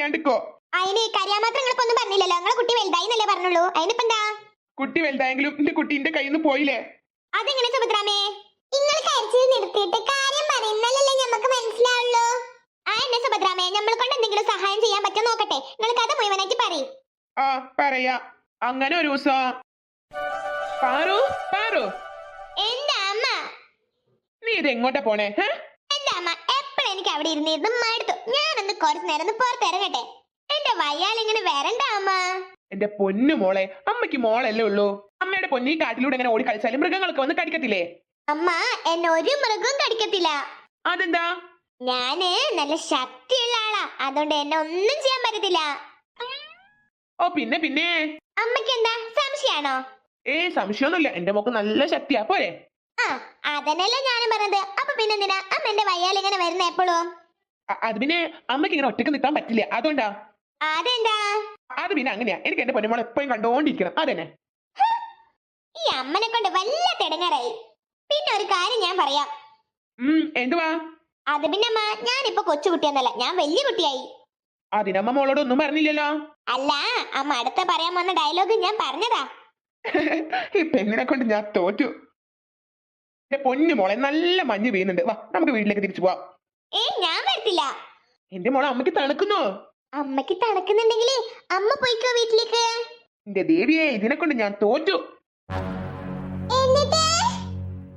കരയാണ്ടിക്കോ. അതിന് കരയാൻ മാത്രം നിങ്ങൾക്കൊന്നും പറഞ്ഞില്ലല്ലോ. നിങ്ങളെ കുട്ടി വലുതായി എന്നല്ലേ പറഞ്ഞുള്ളൂ. അതിനിപ്പോ എന്താ? കുട്ടി വലുതായെങ്കിലും എന്റെ കുട്ടി എന്റെ കയ്യിൽ നിന്ന് പോയില്ലേ? അതെങ്ങനെ സുഭദ്രാമേ? നിങ്ങൾ കരച്ചിൽ നിർത്തിയിട്ട് കാര്യം പറയുന്നല്ലേ നമുക്ക് മനസ്സിലാവുള്ളൂ. ആ എന്നെ സുഭദ്രാമേ, നമ്മളെ കൊണ്ട് എന്തെങ്കിലും സഹായം ചെയ്യാൻ പറ്റുമോ നോക്കട്ടെ. നിങ്ങൾ കഥ മുഴുവനായിട്ട് പറയും. ആ പറയാ. അങ്ങനെ ഒരു ദിവസം പാറു പാറു എന്താ അമ്മ? നീ ഇത് എങ്ങോട്ടാ പോണേ? എന്താ അമ്മ എപ്പോഴും എനിക്ക് അവിടെ ഇരുന്നിരുന്ന് മടുത്തു. ഞാനൊന്ന് കുറച്ചു നേരം ഒന്ന് പുറത്തിറങ്ങട്ടെ. എന്റെ വയ്യാൽ ഇങ്ങനെ വരണ്ട അമ്മ. എന്റെ പൊന്നു മോളെ, അമ്മയ്ക്ക് മോളല്ലേ ഉള്ളൂ. അമ്മയുടെ പൊന്നി കാട്ടിലൂടെ എങ്ങനെ ഓടി കളിച്ചാലും മൃഗങ്ങൾക്ക് വന്ന് കടിക്കത്തില്ലേ? അമ്മ എന്നെ ഒരു മൃഗവും കടിക്കത്തില്ല. അതെന്താ? ഞാന് നല്ല ശക്തിയുള്ള ആളാ, അതുകൊണ്ട് എന്നെ ഒന്നും ചെയ്യാൻ പറ്റത്തില്ല. ഓ പിന്നെ പിന്നെ അമ്മയ്ക്ക് എന്താ സംശയാണോ? സംശയമൊന്നുമില്ല. എന്റെ മോക്ക് നല്ല ശക്തിയാ പോരെ. ആ അതന്നെയല്ലേ ഞാനും പറഞ്ഞത്. അപ്പൊ പിന്നെന്തിനാ അമ്മ എന്റെ വയ്യാൽ ഇങ്ങനെ വരുന്ന എപ്പോഴും? അത് പിന്നെ അമ്മയ്ക്ക് ഇങ്ങനെ ഒറ്റക്ക് നിൽക്കാൻ പറ്റില്ല, അതുകൊണ്ടാ. അതെന്താ? അത് പിന്നെ അങ്ങനെയാ. എനിക്ക് എന്റെ പൊന്നുമോളെ എപ്പോഴും കണ്ടോണ്ടിരിക്കണം, അതന്നെ. ഈ അമ്മനെ കൊണ്ട് വല്ല തെടങ്ങാറായി. പിന്നെ ഒരു കാര്യം ഞാൻ പറയാം. എന്തുവാ? അത് പിന്നെ അമ്മ, ഞാനിപ്പോ കൊച്ചുകുട്ടിയൊന്നല്ല, ഞാൻ വലിയ കുട്ടിയായി. അതിനമ്മ മോളോട് ഒന്നും പറഞ്ഞില്ലല്ലോ. അല്ല അമ്മ അടുത്ത പറയാൻ വന്ന ഡയലോഗ് ഞാൻ പറഞ്ഞതാ. ഈ പെണ്ണിനെ കൊണ്ട് ഞാൻ തോറ്റു. എന്റെ പൊന്നു മോളെ നല്ല മഞ്ഞ് പെയ്യുന്നുണ്ട്, വാ നമുക്ക് വീട്ടിലേക്ക് തിരിച്ചു പോവാം. ഞാൻ വരത്തില്ല. എന്റെ മോളെ അമ്മയ്ക്ക് തണുക്കുന്നു. അമ്മക്ക് തണുക്കുന്നുണ്ടെങ്കിലേ അമ്മ പോയിക്കോ വീട്ടിലേക്ക്. എന്റെ ദേവിയെ, ഇതിനെ കൊണ്ട് ഞാൻ തോറ്റു.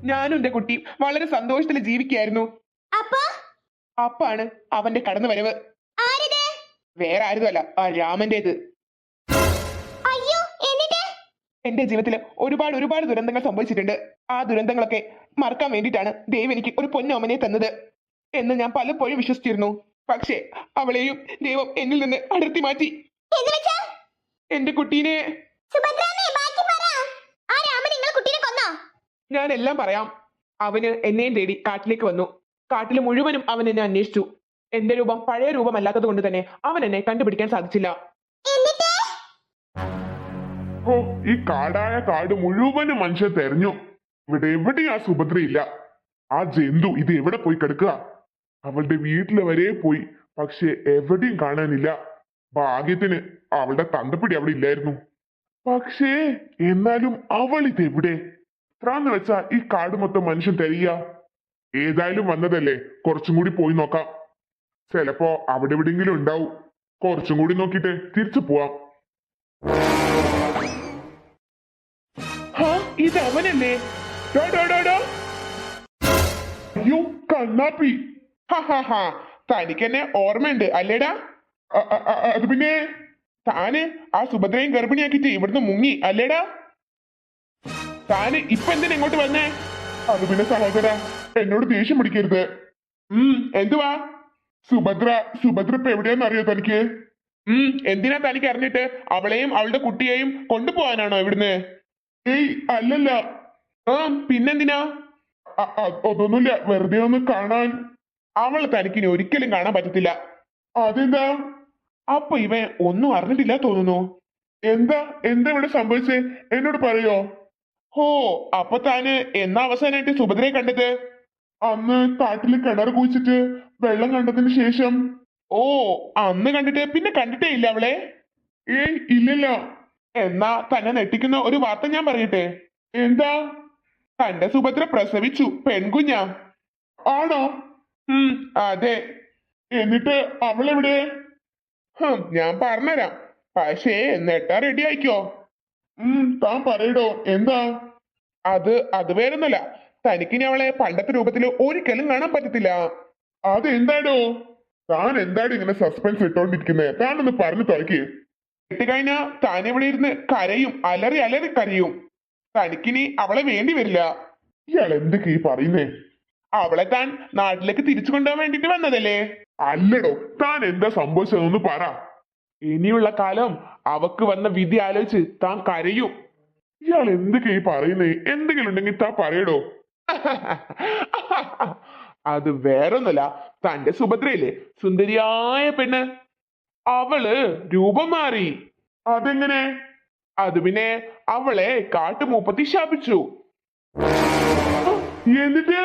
ഞാനും എന്റെ കുട്ടിയും വളരെ സന്തോഷത്തിൽ ജീവിക്കായിരുന്നു. അപ്പാണ് അവന്റെ കടന്നു വരവ്. വേറെ ആരുമല്ല, ആ രാമന്റേത്. എന്റെ ജീവിതത്തിൽ ഒരുപാട് ദുരന്തങ്ങൾ സംഭവിച്ചിട്ടുണ്ട്. ആ ദുരന്തങ്ങളൊക്കെ മറക്കാൻ വേണ്ടിയിട്ടാണ് ദൈവം എനിക്ക് ഒരു പൊന്നോമനെ തന്നത് എന്ന് ഞാൻ പലപ്പോഴും വിശ്വസിച്ചിരുന്നു. പക്ഷേ അവളെയും ദൈവം എന്നിൽ നിന്ന് അടർത്തി മാറ്റി. എന്റെ കുട്ടീനെ ഞാൻ എല്ലാം പറയാം. അവന് എന്നെയും തേടി കാട്ടിലേക്ക് വന്നു. കാട്ടിൽ മുഴുവനും അവൻ എന്നെ അന്വേഷിച്ചു. എന്റെ രൂപം പഴയ രൂപമല്ലാത്തത് കൊണ്ട് തന്നെ അവൻ എന്നെ കണ്ടുപിടിക്കാൻ സാധിച്ചില്ല. ഓ, ഈ കാടായ കാട് മുഴുവനും മനുഷ്യൻ തെരഞ്ഞു. ഇവിടെ എവിടെയും ആ സുഭദ്രയില്ല. ആ ജന്തു ഇത് എവിടെ പോയി കിടക്കുക? അവളുടെ വീട്ടില് വരെ പോയി, പക്ഷെ എവിടെയും കാണാനില്ല. ഭാഗ്യത്തിന് അവളുടെ തന്തപ്പിടി അവിടെ ഇല്ലായിരുന്നു. പക്ഷേ എന്നാലും അവൾ ഇതെവിടെ? എത്രാന്ന് വെച്ചാ ഈ കാട് മൊത്തം മനുഷ്യൻ തെരയുക. ഏതായാലും വന്നതല്ലേ, കുറച്ചും കൂടി പോയി നോക്കാം. ചിലപ്പോ അവിടെ എവിടെയെങ്കിലും ഉണ്ടാവും. കുറച്ചും കൂടി നോക്കിട്ട് തിരിച്ചു പോവാം. ഇത് അവനല്ലേ? അയ്യോ കണ്ണാപ്പി, തനിക്കെന്നെ ഓർമ്മയുണ്ട് അല്ലേടാ? അത് പിന്നെ താന് ആ സുഭദ്രയും ഗർഭിണിയാക്കിട്ട് ഇവിടുന്ന് മുങ്ങി അല്ലേടാ? താന് ഇപ്പൊ എന്തിനാ ഇങ്ങോട്ട് വന്നേ? അത് പിന്നെ സഹോദര, എന്നോട് ദേഷ്യം പിടിക്കരുത്. എന്തുവാ? സുഭദ്ര ഇപ്പൊ എവിടെയാന്ന് അറിയോ തനിക്ക്? എന്തിനാ തനിക്ക് അറിഞ്ഞിട്ട്? അവളെയും അവളുടെ കുട്ടിയെയും കൊണ്ടുപോകാനാണോ ഇവിടുന്ന്? ഏയ് അല്ലല്ല. പിന്നെന്തിനാ? അതൊന്നുമില്ല, വെറുതെ ഒന്ന് കാണാൻ. അവളെ തനിക്കിനി ഒരിക്കലും കാണാൻ പറ്റത്തില്ല. അതെന്താ? അപ്പൊ ഇവൻ ഒന്നും അറിഞ്ഞിട്ടില്ല തോന്നുന്നു. എന്താ ഇവിടെ സംഭവിച്ചേ? എന്നോട് പറയോ? അപ്പൊ താന് എന്നാ അവസാനായിട്ട് സുഭദ്രയെ കണ്ടത്? അന്ന് കാട്ടില് കിണർ കുഴിച്ചിട്ട് വെള്ളം കണ്ടതിന് ശേഷം. അന്ന് കണ്ടിട്ട് പിന്നെ കണ്ടിട്ടേ ഇല്ല അവളെ? ഏയ് ഇല്ലല്ല. എന്നാ തന്നെ നെട്ടിക്കുന്ന ഒരു വാർത്ത ഞാൻ പറയട്ടെ? എന്താ? തന്റെ സുഭദ്ര പ്രസവിച്ചു, പെൺകുഞ്ഞാ. ആണോ? അതെ. എന്നിട്ട് അവളെവിടെ? ഞാൻ പറഞ്ഞുതരാം, പക്ഷേ നെട്ടാ റെഡി ആയിക്കോ. താൻ പറയടോ, എന്താ? അത് വേറൊന്നുമല്ല, തനിക്കിനി അവളെ പണ്ടത്തെ രൂപത്തിൽ ഒരിക്കലും കാണാൻ പറ്റത്തില്ല. അതെന്താടോ? താൻ എന്താടോ ഇങ്ങനെ സസ്പെൻസ് ഇട്ടോണ്ടിരിക്കുന്നേ? താനൊന്ന് പറഞ്ഞു തുറക്ക്. ഇട്ടുകഴിഞ്ഞാ താനിവിടെ ഇരുന്ന് കരയും, അലറി അലറി കരയും. തനിക്കിനി അവളെ വേണ്ടി വരില്ല. ഇയാൾ എന്തൊക്കെ ഈ പറയുന്നേ? അവളെ താൻ നാട്ടിലേക്ക് തിരിച്ചു കൊണ്ടുപോകാൻ വേണ്ടിട്ട് വന്നതല്ലേ? അല്ലടോ, താൻ എന്താ സംഭവിച്ചതെന്ന് പറ. ഇനിയുള്ള കാലം അവക്ക് വന്ന വിധി ആലോചിച്ച് താൻ കരയും. ഇയാൾ എന്തൊക്കെ ഈ പറയുന്നേ? എന്തെങ്കിലും ഉണ്ടെങ്കിൽ താൻ പറയടോ. അത് വേറൊന്നുമല്ല, തന്റെ സുഭദ്രയില്ലേ, സുന്ദരിയായ പെണ്ണ്, അവള് രൂപം മാറി. അതെങ്ങനെ? അത് പിന്നെ അവളെ കാട്ടുമൂപ്പത്തി ശാപിച്ചു. എന്നിട്ട്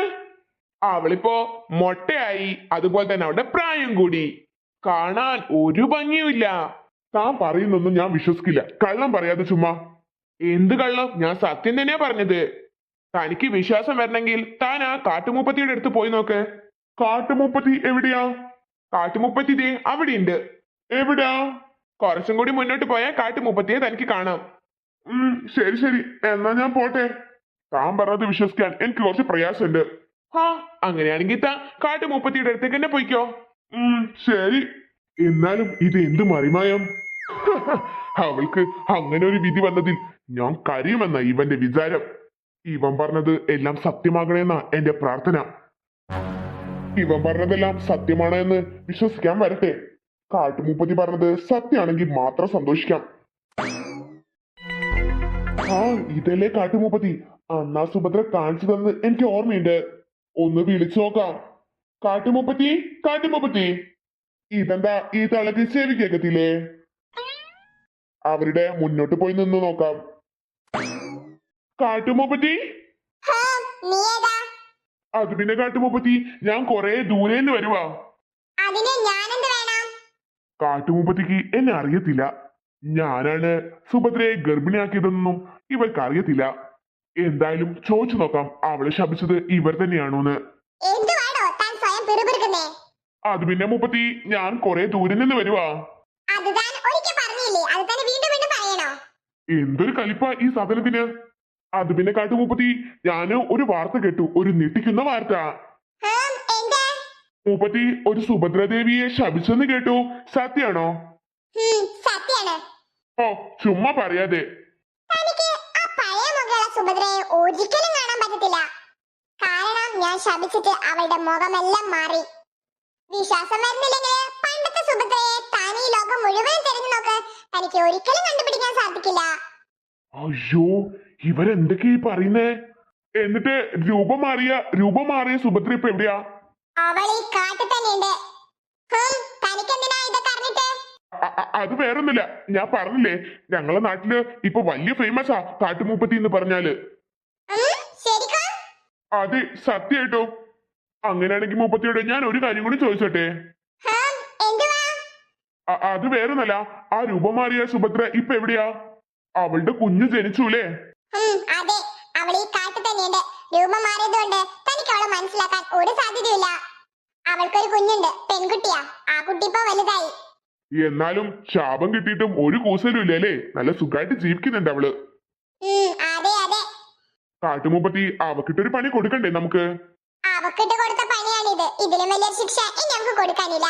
അവളിപ്പോ മൊട്ടയായി, അതുപോലെ തന്നെ അവളുടെ പ്രായം കൂടി. കാണാൻ ഒരു ഭംഗിയുമില്ല. താൻ പറയുന്നൊന്നും ഞാൻ വിശ്വസിക്കില്ല. കള്ളം പറയാതെ ചുമ്മാ. എന്ത് കള്ളം? ഞാൻ സത്യം തന്നെയാ പറഞ്ഞത്. തനിക്ക് വിശ്വാസം വരണമെങ്കിൽ താൻ ആ കാട്ടുമുപ്പത്തിയുടെ അടുത്ത് പോയി നോക്ക്. കാട്ടുമുപ്പത്തി എവിടെയാ? കാട്ടുമുപ്പത്തി ദേ അവിടെയുണ്ട്. എവിടെയാ? കുറച്ചും കൂടി മുന്നോട്ട് പോയാൽ കാട്ടുമുപ്പത്തിയെ തനിക്ക് കാണാം. ശരി ശരി, എന്നാ ഞാൻ പോട്ടെ. താൻ പറഞ്ഞത് വിശ്വസിക്കാൻ എനിക്ക് കുറച്ച് പ്രയാസമുണ്ട്. ഹാ, അങ്ങനെയാണെങ്കിൽ താ കാട്ടുമുപ്പത്തിയുടെ അടുത്തേക്ക് തന്നെ പോയിക്കോ. ശരി. എന്നാലും ഇത് എന്ത് മറിമായം? അവൾക്ക് അങ്ങനെ ഒരു വിധി വന്നതിൽ ഞാൻ കരയുമെന്ന ഇവന്റെ വിചാരം. ഇവൻ പറഞ്ഞത് എല്ലാം സത്യമാകണമെന്ന എന്റെ പ്രാർത്ഥന. ഇവൻ പറഞ്ഞതെല്ലാം സത്യമാണ് എന്ന് വിശ്വസിക്കാൻ വരട്ടെ. കാട്ടുമുപ്പത്തി പറഞ്ഞത് സത്യമാണെങ്കിൽ മാത്രം സന്തോഷിക്കാം. ആ, ഇതല്ലേ കാട്ടുമുപ്പത്തി? അന്നാ സുഭദ്ര കാണിച്ചു തന്നത് എനിക്ക് ഓർമ്മയുണ്ട്. ഒന്ന് വിളിച്ചു നോക്കാം. കാട്ടുമുപ്പത്തി, കാട്ടുമുപ്പത്തി, ഇതെന്താ ഈ തളക്ക് ചെവി കേക്കത്തില്ലേ? അവരുടെ മുന്നോട്ട് പോയി നിന്ന് നോക്കാം. കാട്ടുമുപ്പത്തി, നീ ഏതാ? അത് പിന്നെ കാട്ടുമുപ്പത്തി, ഞാൻ കൊറേ ദൂരേന്ന് വരുവാ. അതിന് ഞാനെന്ത് വേണം? കാട്ടുമുപ്പത്തിക്ക് എന്നെ അറിയത്തില്ല. ഞാനാണ് സുഭദ്രയെ ഗർഭിണിയാക്കിയതെന്നും ഇവർക്ക് അറിയത്തില്ല. എന്തായാലും ചോദിച്ചു നോക്കാം അവളെ ശപിച്ചത് ഇവർ തന്നെയാണോന്ന്. എന്തുവാടോ താൻ സ്വയം പിറുപിറുക്കുന്നേ? അത് പിന്നെ മുപ്പത്തി, ഞാൻ കൊറേ ദൂരെ നിന്ന് വരുവാ. അത് താൻ ഒരിക്കൽ പറഞ്ഞില്ലേ, അത് തന്നെ വീണ്ടും വീണ്ടും പറയണോ? എന്തൊരു കലിപ്പ ഈ സാധനത്തിന്. അത് പിന്നെ കാട്ടുമുപ്പത്തി, ഞാന് ഒരു വാർത്ത കേട്ടു, ഒരു ഞെട്ടിക്കുന്ന വാർത്ത. എന്താ? മുപ്പത്തി ഒരു സുഭദ്രാദേവിയെ ശപിച്ചെന്ന് കേട്ടു, സത്യാണോ? സത്യാണ്. ഓ, ചുമ്മാ പറയാതെ. തനിക്ക് ആ പഴയ മുഖമുള്ള സുഭദ്രയെ ഒരിക്കലും കാണാൻ പറ്റത്തില്ല. കാരണം ഞാൻ ശപിച്ചിട്ട് അവളുടെ മുഖമെല്ലാം മാറി. വിശ്വാസം വരുന്നില്ലെങ്കിൽ പണ്ടത്തെ സുഭദ്രയെ താൻ ഈ ലോകം മുഴുവൻ തിരഞ്ഞു നോക്ക്, തനിക്ക് ഒരിക്കലും കണ്ടുപിടിക്കാൻ സാധിക്കില്ല. അയ്യോ, ഇവരെന്തൊക്കെയാ ഈ പറയുന്നേ? എന്നിട്ട് രൂപം മാറിയ സുഭദ്ര ഇപ്പൊ എവിടെയാ? അവൾ ഈ കാട്ടിൽ തന്നെയുണ്ട്. തനിക്കെന്തിനാ ഇതൊക്കെ അറിഞ്ഞിട്ട്? അത് വേറൊന്നുമില്ല, ഞാൻ പറഞ്ഞില്ലേ ഞങ്ങളെ നാട്ടില് ഇപ്പൊ വലിയ ഫേമസാ കാട്ടുമുപ്പത്തി എന്ന് പറഞ്ഞാല്. ശരിക്കും? അതെ, സത്യായിട്ടോ. അങ്ങനെയാണെങ്കിൽ മുപ്പത്തിയോട് ഞാൻ ഒരു കാര്യം കൂടി ചോദിച്ചോട്ടെ? എന്തുവാ? അത് വേറൊന്നല്ല, ആ രൂപം മാറിയ സുഭദ്ര ഇപ്പൊ എവിടെയാ? അവളുടെ കുഞ്ഞ് ജനിച്ചൂലേ? അതെ, അവൾ ഈ കാട്ടിൽ തന്നെയുണ്ട്. രൂപം മാറിയതുകൊണ്ട് തനിക്ക് അവളെ മനസ്സിലാക്കാൻ ഒരു സാധ്യതയില്ല. അവൾക്കൊരു കുഞ്ഞുണ്ട്, പെൺകുട്ടിയാ. ആ കുട്ടി ഇപ്പൊ വലുതായി. എന്നാലും ശാപം കിട്ടിയിട്ടും ഒരു കൂസലും ഇല്ലേ അല്ലേ? നല്ല സുഖമായിട്ട് ജീവിക്കുന്നുണ്ട് അവള്. അതെ അതെ. കാട്ടുമുപ്പത്തി, അവക്കിട്ടൊരു പണി കൊടുക്കണ്ടേ നമുക്ക്? അവക്കിട്ട് കൊടുത്ത പണിയാണിത്. ഇതിലും വലിയ ശിക്ഷ ഇനി നമുക്ക് കൊടുക്കാനില്ല.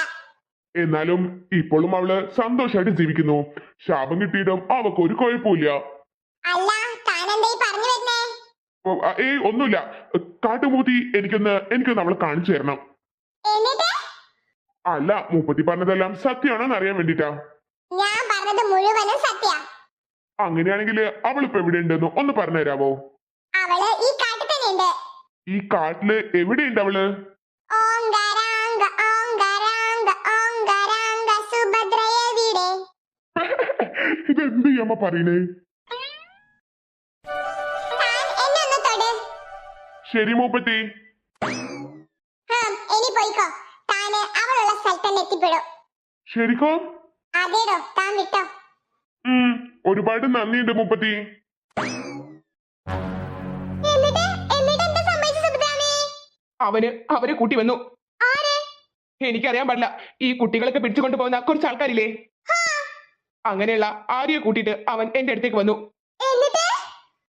എന്നാലും ഇപ്പോഴും അവള് സന്തോഷമായിട്ട് ജീവിക്കുന്നു. ശാപം കിട്ടിയിട്ടും അവക്ക് ഒരു കുഴപ്പമില്ല. അല്ല, താനെന്താ ഈ പറഞ്ഞു വരുന്നേ? ഒന്നുമില്ല. കാട്ടുമുപ്പത്തി, എനിക്കൊന്ന് അവളെ കാണിച്ചു തരണം. എന്നിട്ട്? അല്ല, മുപ്പത്തി പറഞ്ഞതെല്ലാം സത്യമാണോന്ന് അറിയാൻ വേണ്ടിട്ടാ. ഞാൻ പറഞ്ഞത് മുഴുവനും സത്യ. അങ്ങനെയാണെങ്കിൽ അവളിപ്പോ എവിടെ ഉണ്ടെന്ന് ഒന്ന് പറഞ്ഞു തരാമോ? അവള് ഈ കാട്ടിൽ തന്നെയുണ്ട്. ഈ കാട്ടില് എവിടെയുണ്ട് അവള്? ഓങ്കാരാങ്ക ഓങ്കാരാങ്ക ഓങ്കാരാങ്ക സുഭദ്രയെവിടെ? ഇതെന്ത് അമ്മ പറയണേ? താൻ എന്നെ ഒന്ന് തൊട്. ശരി മുപ്പത്തി. ഇനി പോയിക്കോ. താന് അവളുള്ള സ്ഥലത്ത് തന്നെ എത്തിപ്പെടും. ശരിക്കോ? അതേടോ, താൻ വിട്ടോ. ഒരുപാട് നന്ദിയുണ്ട് മുപ്പത്തി. അവരെ കൂട്ടി വന്നു. എനിക്കറിയാൻ പാടില്ല. ഈ കുട്ടികളൊക്കെ പിടിച്ചുകൊണ്ട് പോകുന്ന കുറച്ച് ആൾക്കാരില്ലേ, അങ്ങനെയുള്ള ആരെയെ കൂട്ടിയിട്ട് അവൻ എന്റെ അടുത്തേക്ക് വന്നു.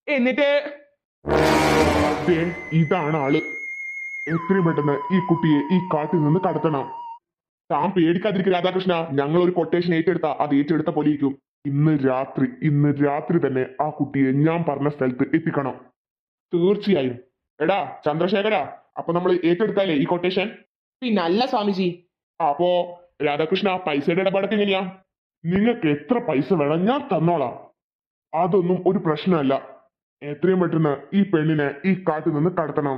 എന്നിട്ട് ഇതാണ് ആള്. എത്രയും പെട്ടെന്ന് ഈ കുട്ടിയെ ഈ കാട്ടിൽ നിന്ന് കടത്തണം. താൻ പേടിക്കാതിരിക്കും രാധാകൃഷ്ണ. ഞങ്ങൾ ഒരു കൊട്ടേഷൻ ഏറ്റെടുത്താ അത് ഏറ്റെടുത്ത പോലെ ഇരിക്കും. ഇന്ന് രാത്രി തന്നെ ആ കുട്ടിയെ ഞാൻ പറഞ്ഞ സ്ഥലത്ത് എത്തിക്കണം. തീർച്ചയായും. എടാ ചന്ദ്രശേഖര, അപ്പൊ നമ്മൾ ഏറ്റെടുത്താലേ ഈ കൊട്ടേഷൻ? പിന്നല്ല സ്വാമിജി. അപ്പോ രാധാകൃഷ്ണ, പൈസയുടെ ഇടപാടൊക്കെ എങ്ങനെയാ? നിങ്ങൾക്ക് എത്ര പൈസ വേണം ഞാൻ തന്നോളാം. അതൊന്നും ഒരു പ്രശ്നമല്ല. എത്രയും പെട്ടെന്ന് ഈ പെണ്ണിനെ ഈ കാട്ടിൽ നിന്ന് കടത്തണം.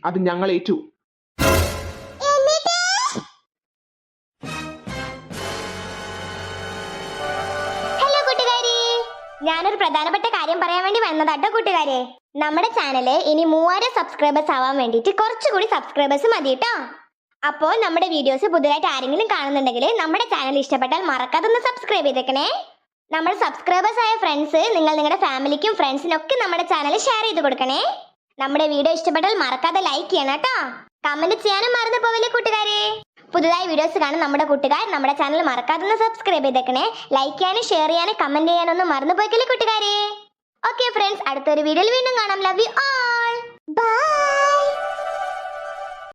അത് ഞങ്ങൾ ഏറ്റു. ഹലോ കൂട്ടുകാരി, ഞാനൊരു പ്രധാനപ്പെട്ട കാര്യം പറയാൻ വേണ്ടി വന്നതാട്ടോ കൂട്ടുകാരെ. നമ്മുടെ ചാനല് ഇനി 3000 സബ്സ്ക്രൈബേഴ്സ് ആവാൻ വേണ്ടിയിട്ട് കുറച്ചുകൂടി സബ്സ്ക്രൈബേഴ്സ് മതി കേട്ടോ. അപ്പോൾ നമ്മുടെ വീഡിയോസ് പുതുതായിട്ട് ആരെങ്കിലും കാണുന്നുണ്ടെങ്കിൽ നമ്മുടെ ചാനൽ ഇഷ്ടപ്പെട്ടാൽ മറക്കാതെ ഒന്ന് സബ്സ്ക്രൈബ് ചെയ്തേക്കണേ. നമ്മുടെ സബ്സ്ക്രൈബേഴ്സ് ആയ ഫ്രണ്ട്സ് നിങ്ങൾ നിങ്ങളുടെ ഫാമിലിക്കും ഫ്രണ്ട്സിനും ഒക്കെ നമ്മുടെ ചാനൽ ഷെയർ ചെയ്ത് കൊടുക്കണേ. നമ്മുടെ വീഡിയോ ഇഷ്ടപ്പെട്ടാൽ മറക്കാതെ ലൈക്ക് ചെയ്യണം കേട്ടോ. കമന്റ് ചെയ്യാനും മറന്നു പോവില്ലേ കൂട്ടുകാരെ. പുതുതായി വീഡിയോസ് കാണുന്ന നമ്മുടെ കൂട്ടുകാർ നമ്മുടെ ചാനൽ മറക്കാതെ ഒന്ന് സബ്സ്ക്രൈബ് ചെയ്തേക്കണേ. ലൈക്ക് ചെയ്യാനും ഷെയർ ചെയ്യാനും കമന്റ് ചെയ്യാനൊന്നും മറന്നു പോയിക്കില്ലേ കൂട്ടുകാരെ. ഓക്കെ ഫ്രണ്ട്സ്, അടുത്തൊരു വീഡിയോയിൽ വീണ്ടും കാണാം. Love you all. ബൈ.